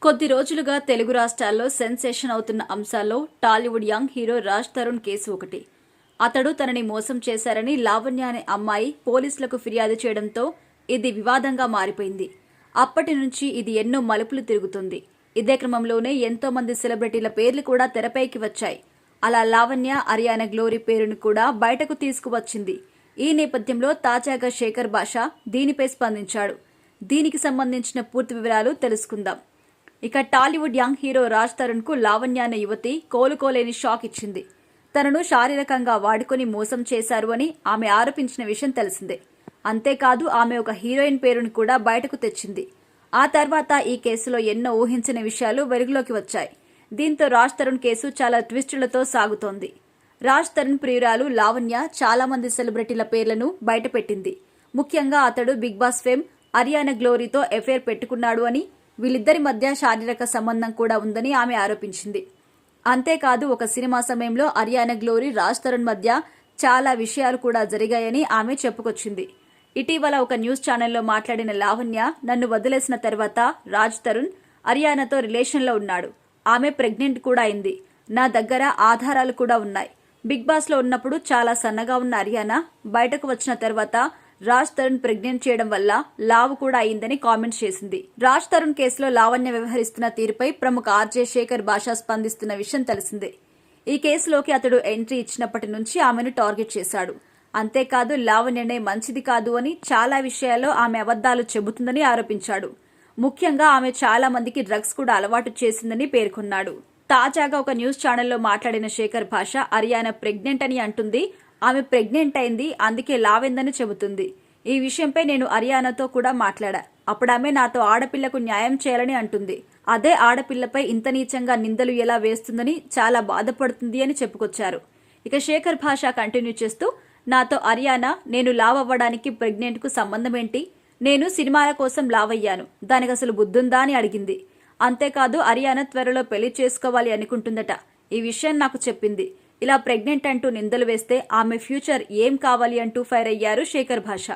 కొద్ది రోజులుగా తెలుగు రాష్ట్రాల్లో సెన్సేషన్ అవుతున్న అంశాల్లో Tollywood young hero Raj Tarun case ఒకటి. అతడు తనని మోసం చేశారని లావణ్య అనే అమ్మాయి పోలీసులకు ఫిర్యాదు చేయడంతో ఇది వివాదంగా మారిపోయింది. అప్పటి నుంచి ఇది ఎన్నో మలుపులు తిరుగుతుంది. ఇదే క్రమంలోనే ఎంతో మంది సెలబ్రిటీల పేర్లు కూడా తెరపైకి వచ్చాయి. అలా లావణ్య అరియానా గ్లోరీ పేరును కూడా బయటకు తీసుకువచ్చింది. ఈ నేపథ్యంలో తాజాగా శేఖర్ భాష దీనిపై స్పందించాడు. దీనికి సంబంధించిన పూర్తి వివరాలు తెలుసుకుందాం. ఇక టాలీవుడ్ యంగ్ హీరో రాజ్ తరుణ్ కు లావణ్య అనే యువతి కోలుకోలేని షాక్ ఇచ్చింది. తనను శారీరకంగా వాడుకొని మోసం చేశారు అని ఆమె ఆరోపించిన విషయం తెలిసిందే. అంతేకాదు ఆమె ఒక హీరోయిన్ పేరును కూడా బయటకు తెచ్చింది. ఆ తర్వాత ఈ కేసులో ఎన్నో ఊహించని విషయాలు వెలుగులోకి వచ్చాయి. దీంతో రాజ్ తరుణ్ కేసు చాలా ట్విస్టులతో సాగుతోంది. రాజ్ తరుణ్ ప్రియురాలు లావణ్య చాలా మంది సెలబ్రిటీల పేర్లను బయటపెట్టింది. ముఖ్యంగా అతడు బిగ్ బాస్ ఫేమ్ అరియానా గ్లోరీతో ఎఫైర్ పెట్టుకున్నాడు అని, వీళ్ళిద్దరి మధ్య శారీరక సంబంధం కూడా ఉందని ఆమె ఆరోపించింది. అంతేకాదు ఒక సినిమా సమయంలో అరియానా గ్లోరీ రాజ్ తరుణ్ మధ్య చాలా విషయాలు కూడా జరిగాయని ఆమె చెప్పుకొచ్చింది. ఇటీవల ఒక న్యూస్ ఛానల్లో మాట్లాడిన లావణ్య, నన్ను వదిలేసిన తర్వాత రాజ్ తరుణ్ అరియానాతో రిలేషన్లో ఉన్నాడు. ఆమె ప్రెగ్నెంట్ కూడా అయింది. నా దగ్గర ఆధారాలు కూడా ఉన్నాయి. బిగ్ బాస్ లో ఉన్నప్పుడు చాలా సన్నగా ఉన్న అరియానా బయటకు వచ్చిన తర్వాత రాజ్ తరుణ్ ప్రెగ్నెంట్ చేయడం వల్ల లావు కూడా అయిందని కామెంట్స్ చేసింది. రాజ్ తరుణ్ కేసులో లావణ్య వ్యవహరిస్తున్న తీరుపై ప్రముఖ ఆర్జే శేఖర్ భాష స్పందిస్తున్న విషయం తెలిసిందే. ఈ కేసులోకి అతడు ఎంట్రీ ఇచ్చినప్పటి నుంచి ఆమెను టార్గెట్ చేశాడు. అంతేకాదు లావణ్యనే మంచిది కాదు అని, చాలా విషయాల్లో ఆమె అబద్దాలు చెబుతుందని ఆరోపించాడు. ముఖ్యంగా ఆమె చాలా మందికి డ్రగ్స్ కూడా అలవాటు చేసిందని పేర్కొన్నాడు. తాజాగా ఒక న్యూస్ ఛానల్లో మాట్లాడిన శేఖర్ భాష అరియానా ప్రెగ్నెంట్ అని అంటుంది. ఆమె ప్రెగ్నెంట్ అయింది, అందుకే లావెందని చెబుతుంది. ఈ విషయంపై నేను అరియానాతో కూడా మాట్లాడా. అప్పుడు ఆమె నాతో ఆడపిల్లకు న్యాయం చేయాలని అంటుంది. అదే ఆడపిల్లపై ఇంత నీచంగా నిందలు ఎలా వేస్తుందని చాలా బాధపడుతుంది అని చెప్పుకొచ్చారు. ఇక శేఖర్ భాష కంటిన్యూ చేస్తూ, నాతో అరియానా, నేను లావ్ అవ్వడానికి ప్రెగ్నెంట్ కు సంబంధం ఏంటి? నేను సినిమాల కోసం లావ్ అయ్యాను, దానికి అసలు బుద్ధుందా అని అడిగింది. అంతేకాదు అరియానా త్వరలో పెళ్లి చేసుకోవాలి అనుకుంటుందట. ఈ విషయం నాకు చెప్పింది. ఇలా ప్రెగ్నెంట్ అంటూ నిందలు వేస్తే ఆమె ఫ్యూచర్ ఏం కావాలి అంటూ ఫైర్ అయ్యారు శేఖర్ భాష.